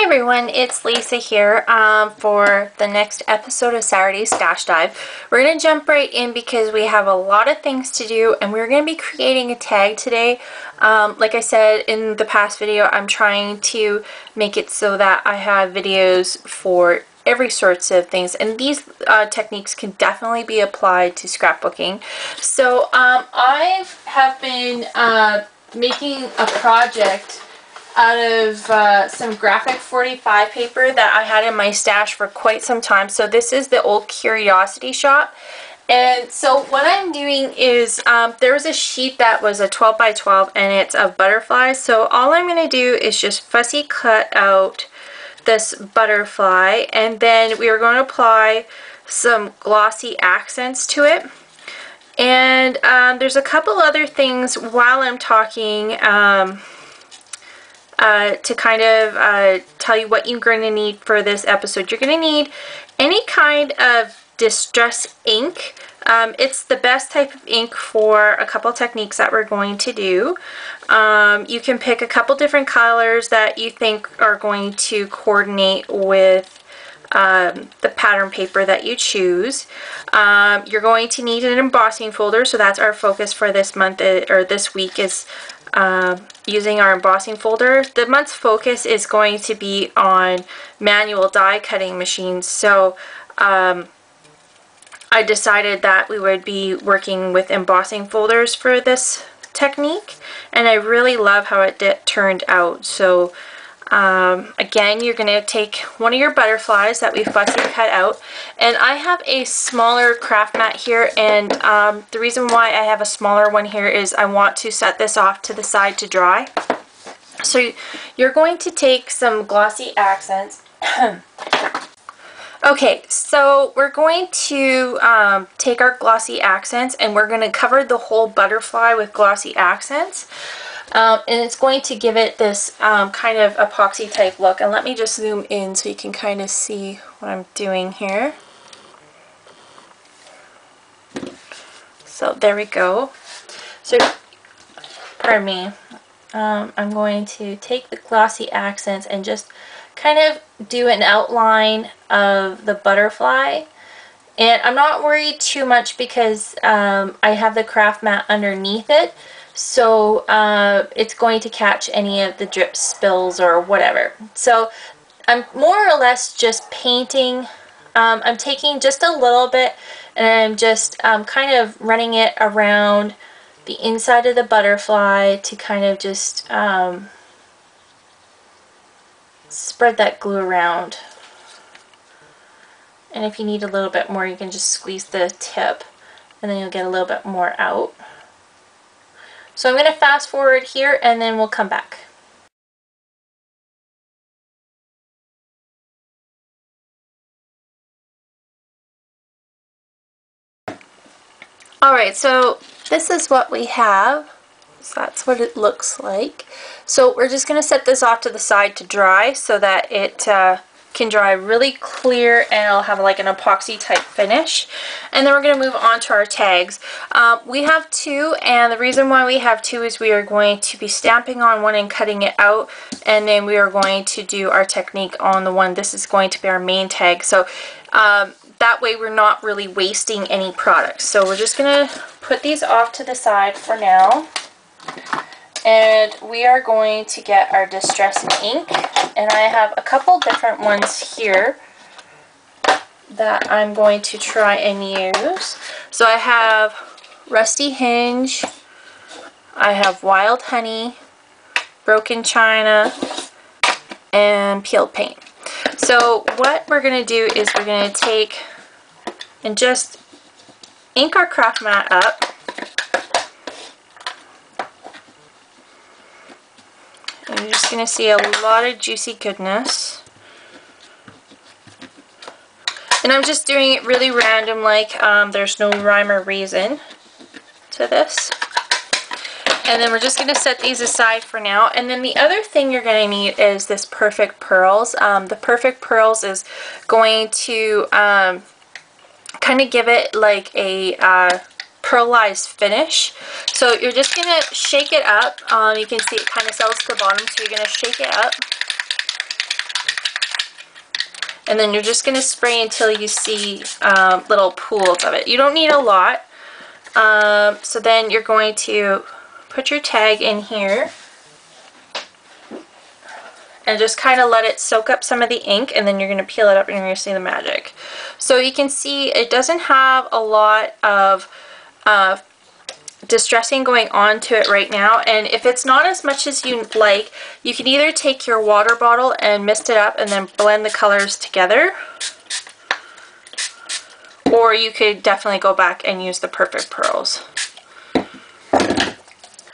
Hi everyone, it's Lisa here for the next episode of Saturday Stash Dive. We're going to jump right in because we have a lot of things to do and we're going to be creating a tag today. Like I said in the past video, I'm trying to make it so that I have videos for every sorts of things, and these techniques can definitely be applied to scrapbooking. So I have been making a project out of some graphic 45 paper that I had in my stash for quite some time. So this is the old Curiosity Shop. And so what I'm doing is there was a sheet that was a 12 by 12 and it's of butterflies. So all I'm going to do is just fussy cut out this butterfly, and then we are going to apply some glossy accents to it. And there's a couple other things while I'm talking to kind of tell you what you're going to need for this episode. You're going to need any kind of distress ink. It's the best type of ink for a couple techniques that we're going to do. You can pick a couple different colors that you think are going to coordinate with the pattern paper that you choose. You're going to need an embossing folder, so that's our focus for this month or this week is using our embossing folder. The month's focus is going to be on manual die cutting machines, so I decided that we would be working with embossing folders for this technique, and I really love how it turned out. So again, you're going to take one of your butterflies that we fussy cut out, and I have a smaller craft mat here, and the reason why I have a smaller one here is I want to set this off to the side to dry. So you're going to take some glossy accents. Okay, so we're going to take our glossy accents and we're going to cover the whole butterfly with glossy accents. And it's going to give it this kind of epoxy type look. And let me just zoom in so you can kind of see what I'm doing here. So there we go. So, pardon me, I'm going to take the glossy accents and just kind of do an outline of the butterfly. And I'm not worried too much because I have the craft mat underneath it. So it's going to catch any of the drip spills or whatever. So I'm more or less just painting. I'm taking just a little bit and I'm just kind of running it around the inside of the butterfly to kind of just spread that glue around. And if you need a little bit more, you can just squeeze the tip and then you'll get a little bit more out. So I'm going to fast forward here and then we'll come back. Alright, so this is what we have. So that's what it looks like. So we're just going to set this off to the side to dry so that it can dry really clear and it'll have like an epoxy type finish. And then we're going to move on to our tags. We have two, and the reason why we have two is we are going to be stamping on one and cutting it out, and then we are going to do our technique on the one. This is going to be our main tag, so that way we're not really wasting any product. So we're just going to put these off to the side for now. And we are going to get our distress ink, and I have a couple different ones here that I'm going to try and use. So I have Rusty Hinge, I have Wild Honey, Broken China, and Peeled Paint. So what we're going to do is we're going to take and just ink our craft mat up. And you're just going to see a lot of juicy goodness. And I'm just doing it really random, like there's no rhyme or reason to this. And then we're just going to set these aside for now. And then the other thing you're going to need is this Perfect Pearls. The Perfect Pearls is going to kind of give it like a pearlized finish. So you're just going to shake it up. You can see it kind of settles to the bottom, so you're going to shake it up. and then you're just going to spray until you see little pools of it. You don't need a lot. So then you're going to put your tag in here and just kind of let it soak up some of the ink, and then you're going to peel it up and you're going to see the magic. So you can see it doesn't have a lot of distressing going on to it right now, and if it's not as much as you like, you can either take your water bottle and mist it up and then blend the colors together, or you could definitely go back and use the Perfect Pearls.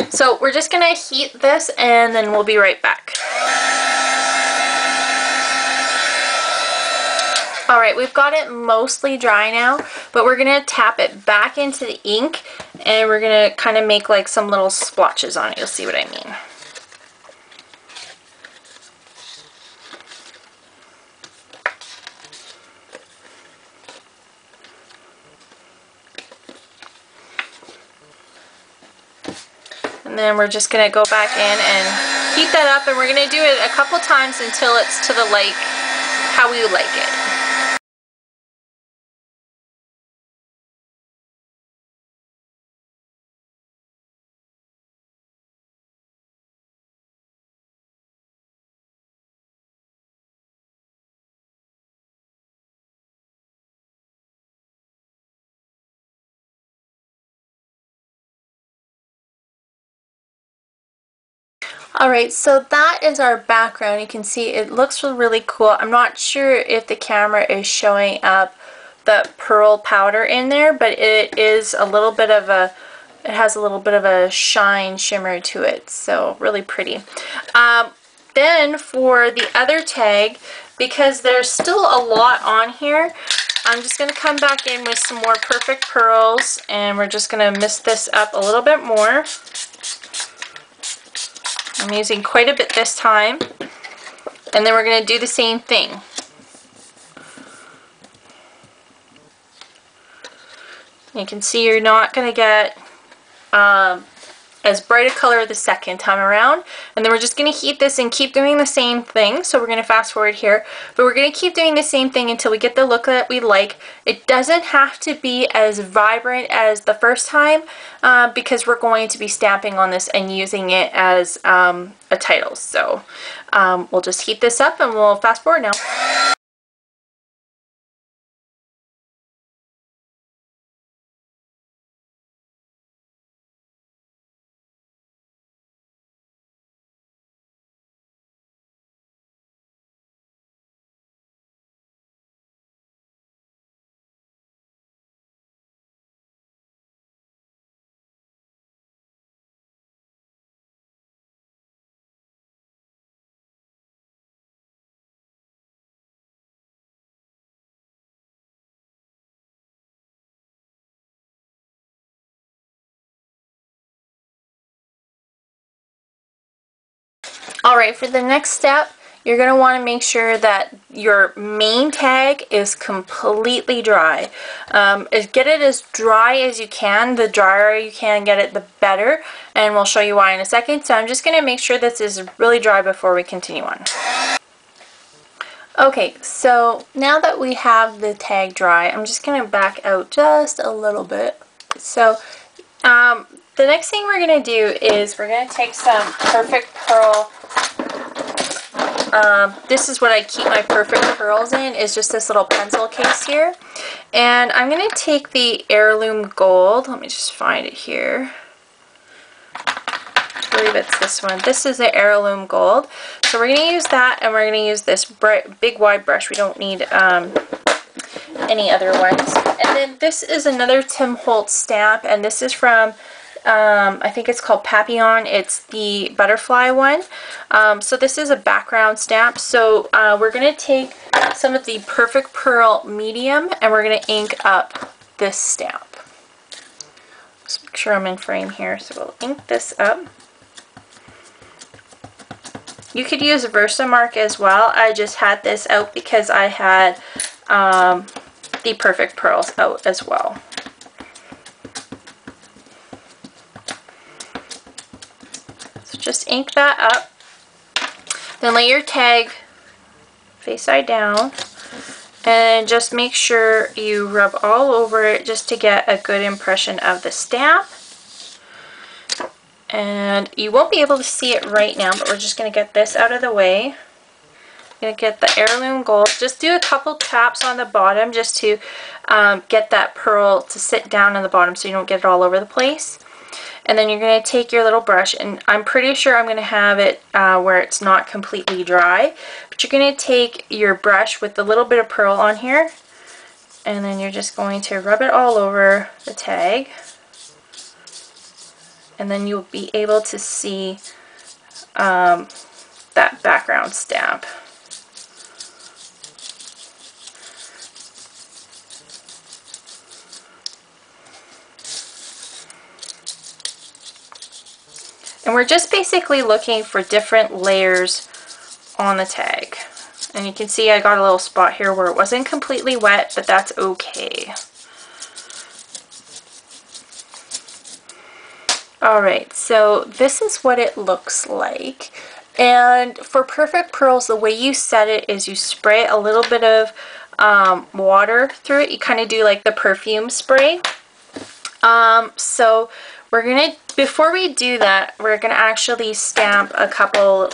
So we're just going to heat this and then we'll be right back. Alright, we've got it mostly dry now, but we're going to tap it back into the ink and we're going to kind of make like some little splotches on it. You'll see what I mean. And then we're just going to go back in and heat that up, and we're going to do it a couple times until it's to the how we like it. Alright, so that is our background. You can see it looks really cool. I'm not sure if the camera is showing up the pearl powder in there, but it is a little bit of a, it has a little bit of a shine shimmer to it, so really pretty. Then for the other tag, because there's still a lot on here, I'm just going to come back in with some more Perfect Pearls, and we're just going to mist this up a little bit more. I'm using quite a bit this time, and then we're going to do the same thing. You can see you're not going to get as bright a color the second time around, and then we're just going to heat this and keep doing the same thing. So we're going to fast forward here, but we're going to keep doing the same thing until we get the look that we like. It doesn't have to be as vibrant as the first time because we're going to be stamping on this and using it as a title. So we'll just heat this up and we'll fast forward now. Alright, for the next step, you're going to want to make sure that your main tag is completely dry. Get it as dry as you can. The drier you can get it, the better, and we'll show you why in a second. So I'm just going to make sure this is really dry before we continue on. Okay, so now that we have the tag dry, I'm just going to back out just a little bit. So the next thing we're going to do is we're going to take some Perfect Pearl. This is what I keep my Perfect Pearls in, is just this little pencil case here. And I'm going to take the Heirloom Gold. Let me just find it here. I believe it's this one. This is the Heirloom Gold. So we're going to use that, and we're going to use this big wide brush. We don't need any other ones. And then this is another Tim Holtz stamp, and this is from I think it's called Papillon. It's the butterfly one. So this is a background stamp. So we're going to take some of the Perfect Pearl medium and we're going to ink up this stamp. Just make sure I'm in frame here. So we'll ink this up. You could use a Versamark as well. I just had this out because I had the Perfect Pearls out as well. Just ink that up, then lay your tag face side down, And just make sure you rub all over it just to get a good impression of the stamp. And you won't be able to see it right now, but we're just going to get this out of the way. I'm going to get the heirloom gold. Just do a couple taps on the bottom just to get that pearl to sit down on the bottom so you don't get it all over the place. And then you're going to take your little brush, and I'm pretty sure I'm going to have it where it's not completely dry. But you're going to take your brush with the little bit of pearl on here, and then you're just going to rub it all over the tag. And then you'll be able to see that background stamp. And we're just basically looking for different layers on the tag. And you can see I got a little spot here where it wasn't completely wet, but that's okay. Alright, so this is what it looks like. And for perfect pearls, the way you set it is you spray a little bit of water through it. You kind of do like the perfume spray. So we're gonna, before we do that, we're gonna actually stamp a couple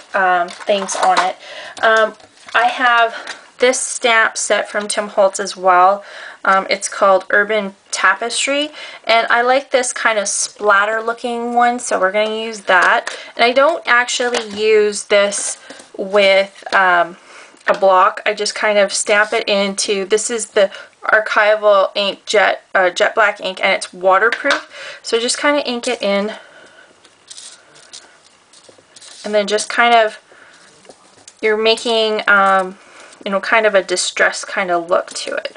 things on it. I have this stamp set from Tim Holtz as well. It's called Urban Tapestry, and I like this kind of splatter looking one, so we're going to use that. And I don't actually use this with a block. I just kind of stamp it into, this is the archival ink jet black ink, and it's waterproof, so just kind of ink it in, and then just kind of, you're making you know, kind of a distressed kind of look to it.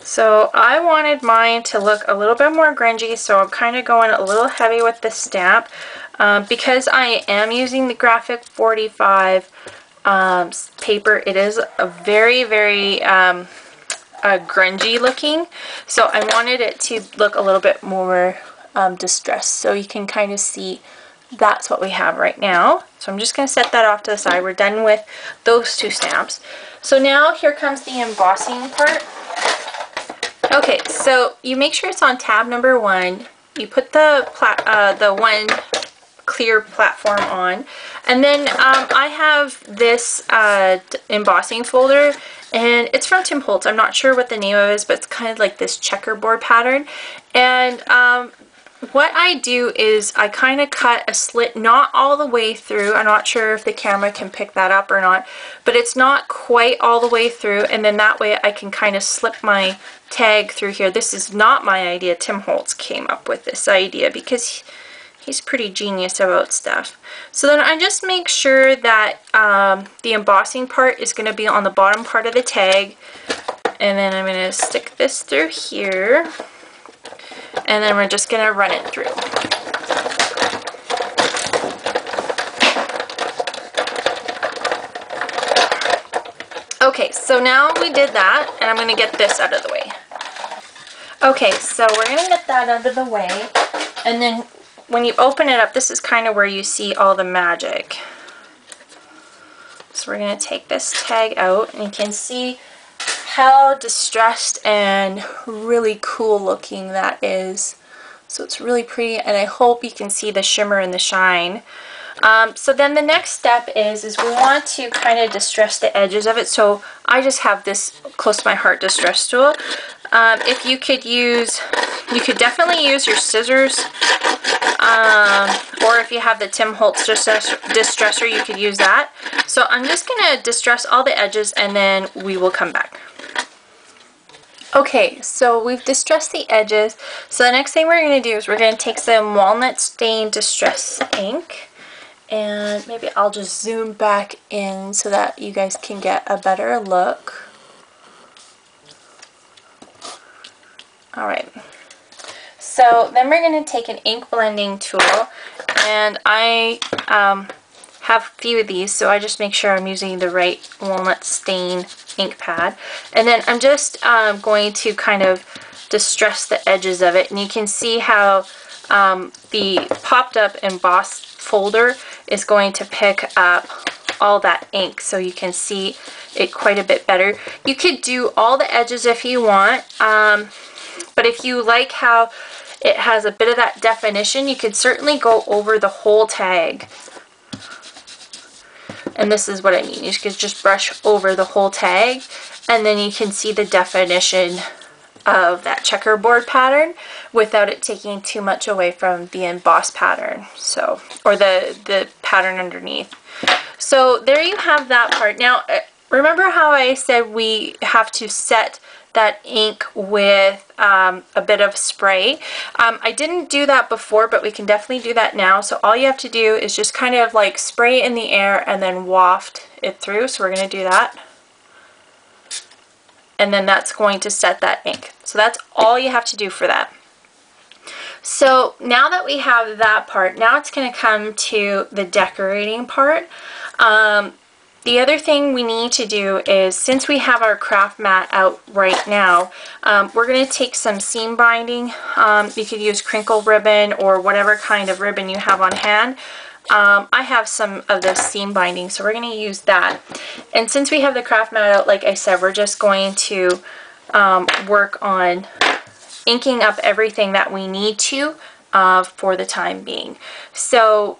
So I wanted mine to look a little bit more grungy, so I'm kind of going a little heavy with the stamp. Because I am using the Graphic 45 paper, it is a very, very grungy looking, so I wanted it to look a little bit more distressed, so you can kind of see that's what we have right now. So I'm just going to set that off to the side. We're done with those two stamps. So now here comes the embossing part. Okay, so you make sure it's on tab number 1. You put the one clear platform on, and then I have this embossing folder, and it's from Tim Holtz. I'm not sure what the name of it is, but it's kind of like this checkerboard pattern. And what I do is I kind of cut a slit, not all the way through. I'm not sure if the camera can pick that up or not, but it's not quite all the way through, and then that way I can kind of slip my tag through here. This is not my idea. Tim Holtz came up with this idea because he's pretty genius about stuff. So then I just make sure that the embossing part is going to be on the bottom part of the tag, and then I'm going to stick this through here, and then we're just going to run it through. Okay, so now we did that, and I'm going to get this out of the way. Okay, so we're going to get that out of the way, and then when you open it up, this is kind of where you see all the magic. So we're going to take this tag out, and you can see how distressed and really cool looking that is. So it's really pretty, and I hope you can see the shimmer and the shine. So then the next step is we want to kind of distress the edges of it. So I just have this close to my heart distress tool. If you could use, you could definitely use your scissors, or if you have the Tim Holtz distresser, you could use that. So I'm just going to distress all the edges, and then we will come back. Okay, so we've distressed the edges. So the next thing we're going to do is we're going to take some walnut stain distress ink, and maybe I'll just zoom back in so that you guys can get a better look. Alright, so then we're going to take an ink blending tool, and I have a few of these, so I just make sure I'm using the right walnut stain ink pad. And then I'm just going to kind of distress the edges of it. And you can see how the popped up embossed folder is going to pick up all that ink, so you can see it quite a bit better. You could do all the edges if you want, but if you like how it has a bit of that definition, you could certainly go over the whole tag. And this is what I mean. You could just brush over the whole tag, and then you can see the definition of that checkerboard pattern without it taking too much away from the embossed pattern, so, or the pattern underneath. So there you have that part. Now remember how I said we have to set that ink with a bit of spray? I didn't do that before, but we can definitely do that now. So all you have to do is just kind of like spray in the air and then waft it through. So we're going to do that. And then that's going to set that ink. So that's all you have to do for that. So now that we have that part, now it's going to come to the decorating part. The other thing we need to do is, since we have our craft mat out right now, we're going to take some seam binding. You could use crinkle ribbon or whatever kind of ribbon you have on hand. I have some of this seam binding, so we're going to use that. And since we have the craft mat out, like I said, we're just going to work on inking up everything that we need to for the time being. So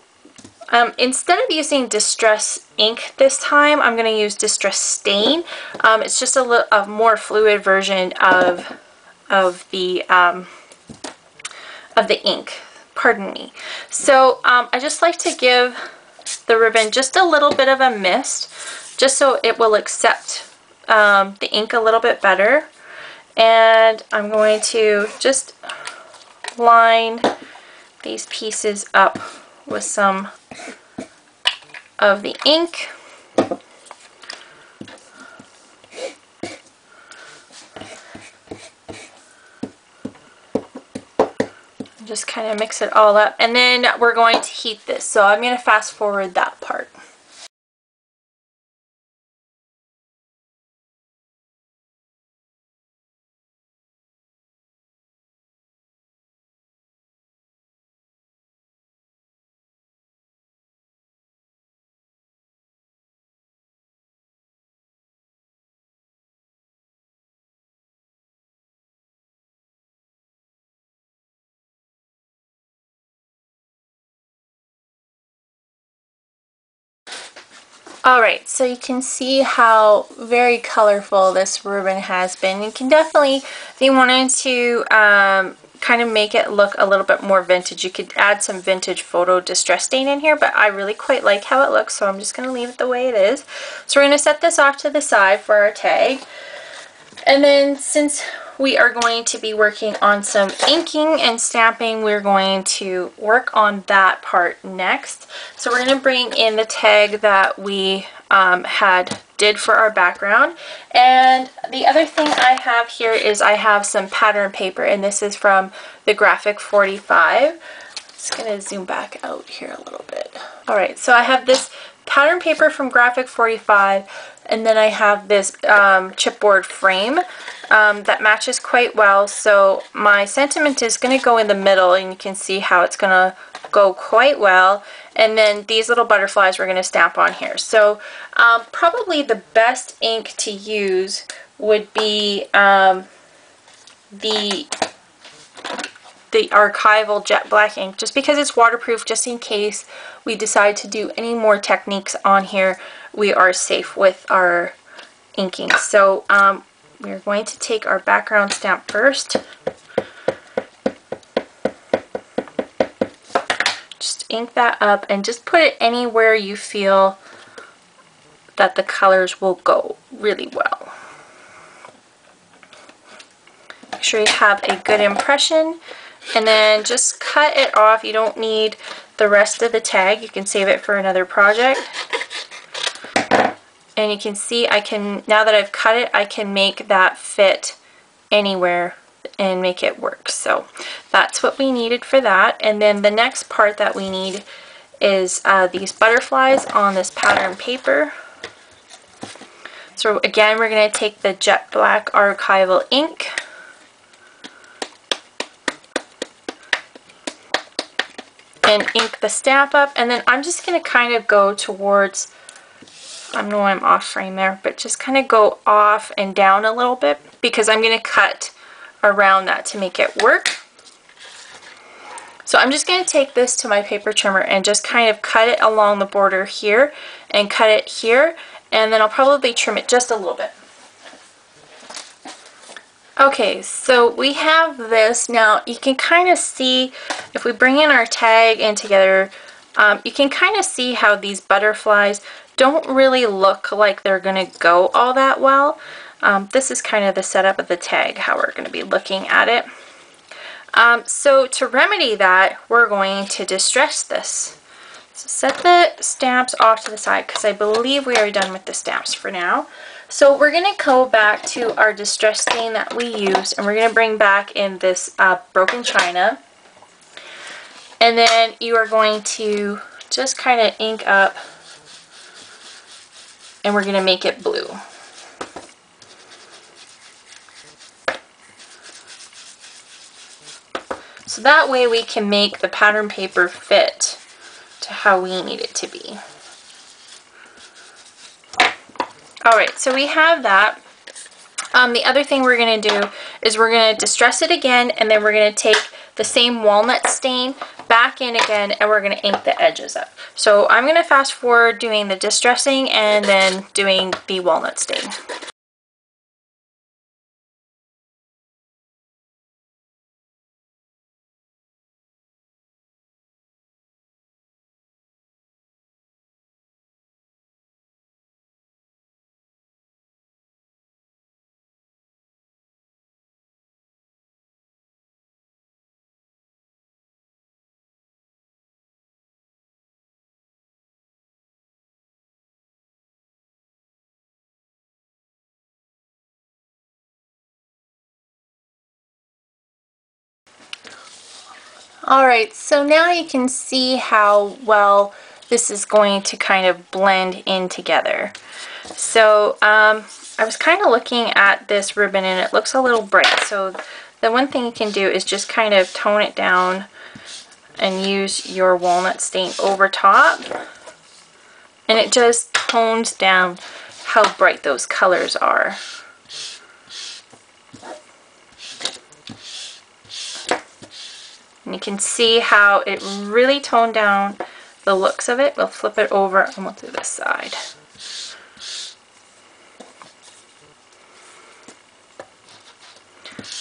instead of using Distress ink this time, I'm going to use Distress stain. It's just a more fluid version of the ink. Pardon me. So I just like to give the ribbon just a little bit of a mist, just so it will accept the ink a little bit better. And I'm going to just line these pieces up with some of the ink. Just kind of mix it all up, and then we're going to heat this. So I'm going to fast forward that part. Alright, so you can see how very colorful this ribbon has been. You can definitely, if you wanted to kind of make it look a little bit more vintage, you could add some vintage photo distress stain in here, but I really quite like how it looks, so I'm just going to leave it the way it is. So we're going to set this off to the side for our tag. And then since we are going to be working on some inking and stamping, we're going to work on that part next. So we're going to bring in the tag that we did for our background. And the other thing I have here is I have some pattern paper, and this is from the Graphic 45. I'm just going to zoom back out here a little bit. Alright, so I have this pattern paper from Graphic 45, and then I have this chipboard frame that matches quite well. So my sentiment is going to go in the middle, and you can see how it's going to go quite well. And then these little butterflies we're going to stamp on here. So probably the best ink to use would be the archival jet black ink, just because it's waterproof, just in case we decide to do any more techniques on here, we are safe with our inking. So we're going to take our background stamp first. Just ink that up and just put it anywhere you feel that the colors will go really well. Make sure you have a good impression, and then just cut it off. You don't need the rest of the tag. You can save it for another project. And you can see I can, now that I've cut it, I can make that fit anywhere and make it work. So that's what we needed for that. And then the next part that we need is these butterflies on this pattern paper. So again, we're going to take the jet black archival ink, and ink the stamp up, and then I'm just going to kind of go towards, I know I'm off frame there, but just kind of go off and down a little bit because I'm going to cut around that to make it work. So I'm just going to take this to my paper trimmer and just kind of cut it along the border here and cut it here, and then I'll probably trim it just a little bit. Okay, so we have this. Now you can kind of see, if we bring in our tag in together, you can kind of see how these butterflies don't really look like they're going to go all that well. This is kind of the setup of the tag, how we're going to be looking at it. So to remedy that, we're going to distress this. So set the stamps off to the side because I believe we are done with the stamps for now. So we're going to go back to our distress stain that we used, and we're going to bring back in this broken china. And then you are going to just kind of ink up, and we're going to make it blue. So that way we can make the pattern paper fit to how we need it to be. Alright, so we have that. The other thing we're going to do is we're going to distress it again, and then we're going to take the same walnut stain back in again, and we're going to ink the edges up. So I'm going to fast forward doing the distressing and then doing the walnut stain. Alright, so now you can see how well this is going to kind of blend in together. So I was kind of looking at this ribbon and it looks a little bright. So the one thing you can do is just kind of tone it down and use your walnut stain over top. And it just tones down how bright those colors are. And you can see how it really toned down the looks of it. We'll flip it over and we'll do this side.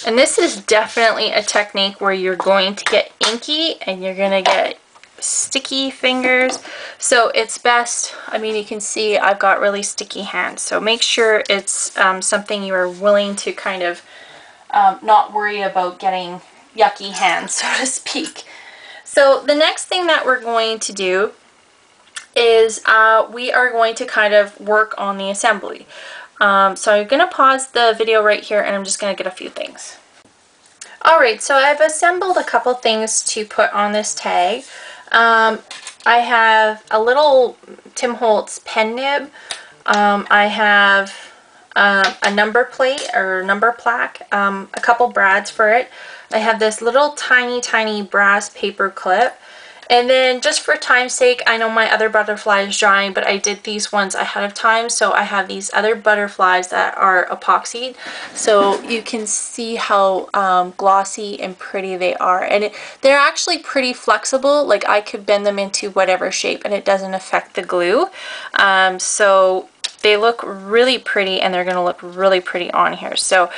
And this is definitely a technique where you're going to get inky and you're going to get sticky fingers. So it's best, I mean, you can see I've got really sticky hands. So make sure it's something you are willing to kind of not worry about getting yucky hands, so to speak. So the next thing that we're going to do is we are going to kind of work on the assembly. So I'm going to pause the video right here and I'm just going to get a few things. Alright, so I've assembled a couple things to put on this tag. I have a little Tim Holtz pen nib. I have a number plate or number plaque, a couple brads for it. I have this little tiny brass paper clip. And then just for time's sake, I know my other butterfly is drying, but I did these ones ahead of time. So I have these other butterflies that are epoxied. So you can see how glossy and pretty they are. And they're actually pretty flexible. Like I could bend them into whatever shape and it doesn't affect the glue. So they look really pretty and they're going to look really pretty on here. So,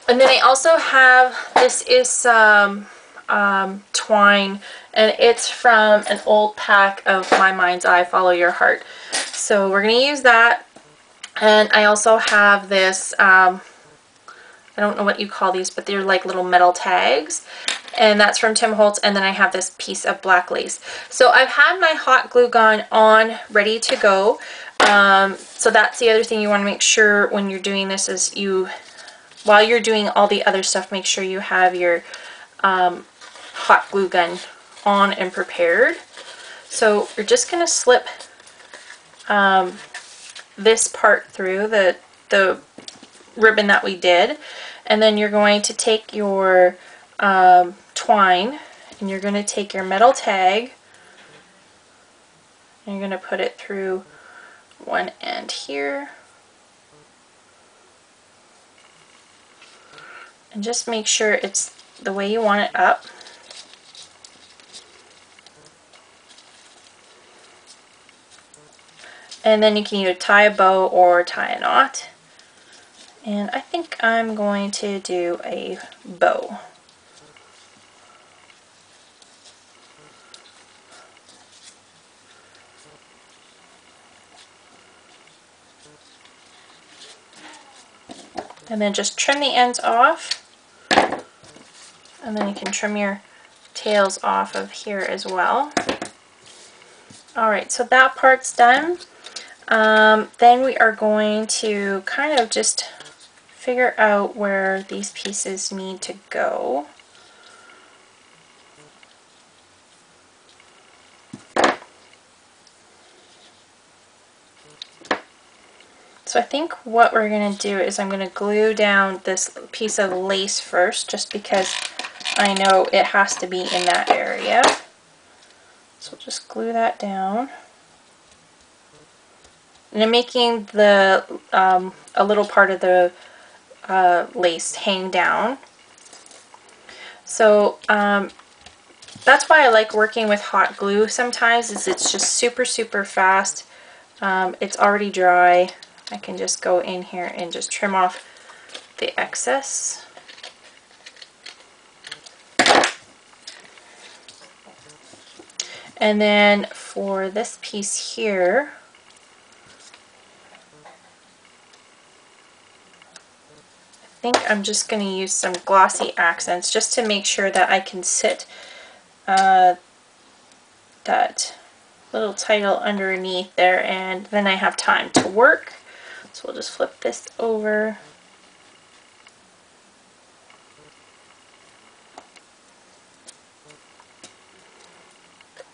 and then I also have, this is some twine, and it's from an old pack of My Mind's Eye Follow Your Heart. So we're going to use that. And I also have this, I don't know what you call these, but they're like little metal tags. And that's from Tim Holtz. And then I have this piece of black lace. So I've had my hot glue gun on, ready to go. So that's the other thing you want to make sure when you're doing this is while you're doing all the other stuff, make sure you have your hot glue gun on and prepared. So we're just going to slip this part through the ribbon that we did, and then you're going to take your twine And you're going to take your metal tag and you're going to put it through one end here. And just make sure it's the way you want it up. And then you can either tie a bow or tie a knot. And I think I'm going to do a bow. And then just trim the ends off. And then you can trim your tails off of here as well. Alright, so that part's done. Then we are going to kind of just figure out where these pieces need to go. So I think what we're going to do is I'm going to glue down this piece of lace first, just because I know it has to be in that area. So we'll just glue that down. And I'm making the a little part of the lace hang down. So that's why I like working with hot glue sometimes, is it's just super fast. It's already dry. I can just go in here and just trim off the excess. And then for this piece here, I think I'm just going to use some glossy accents just to make sure that I can sit that little title underneath there, and then I have time to work. So we'll just flip this over.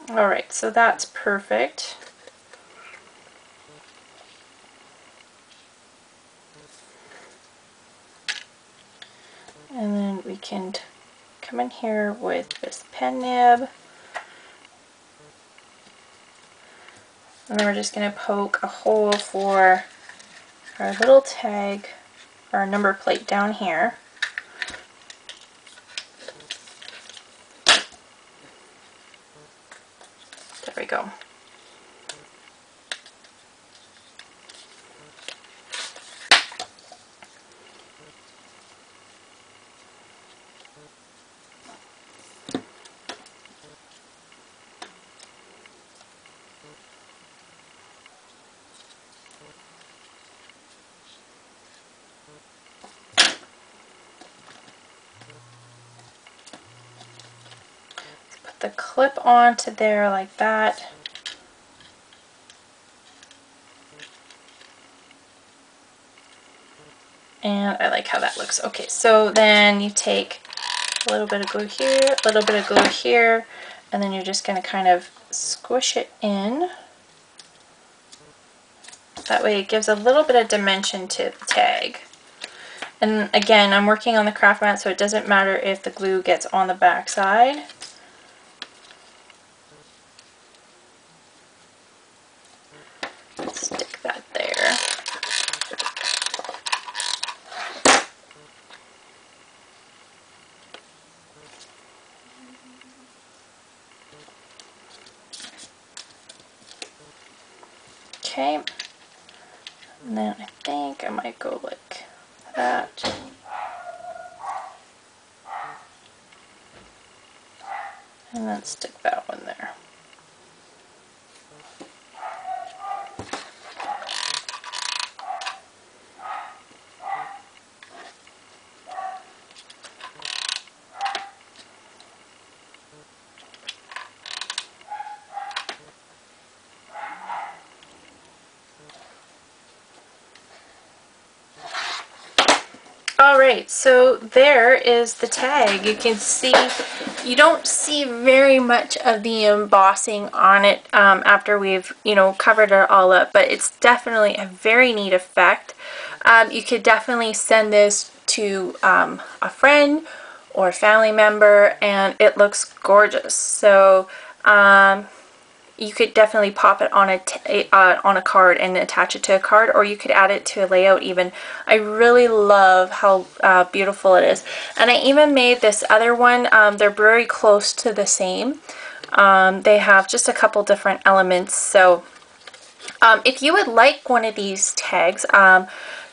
Alright, so that's perfect. And then we can come in here with this pen nib. And then we're just going to poke a hole for our little tag, our number plate down here. There we go. The clip onto there like that. And I like how that looks. Okay, so then you take a little bit of glue here, a little bit of glue here, and then you're just going to kind of squish it in. That way it gives a little bit of dimension to the tag. And again, I'm working on the craft mat, so it doesn't matter if the glue gets on the back side. Stick that there. Okay. And then I think I might go like that. And then stick that one there. Alright, so there is the tag. You can see, you don't see very much of the embossing on it after we've, covered it all up, but it's definitely a very neat effect. You could definitely send this to a friend or a family member, and it looks gorgeous. So you could definitely pop it on a card and attach it to a card, or you could add it to a layout even. I really love how beautiful it is. And I even made this other one. They're very close to the same. They have just a couple different elements. So if you would like one of these tags,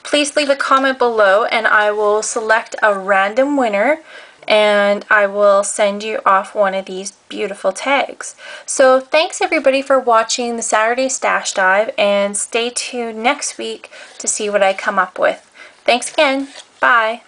please leave a comment below and I will select a random winner and I will send you off one of these beautiful tags. So thanks everybody for watching the Saturday Stash Dive, and stay tuned next week to see what I come up with. Thanks again. Bye.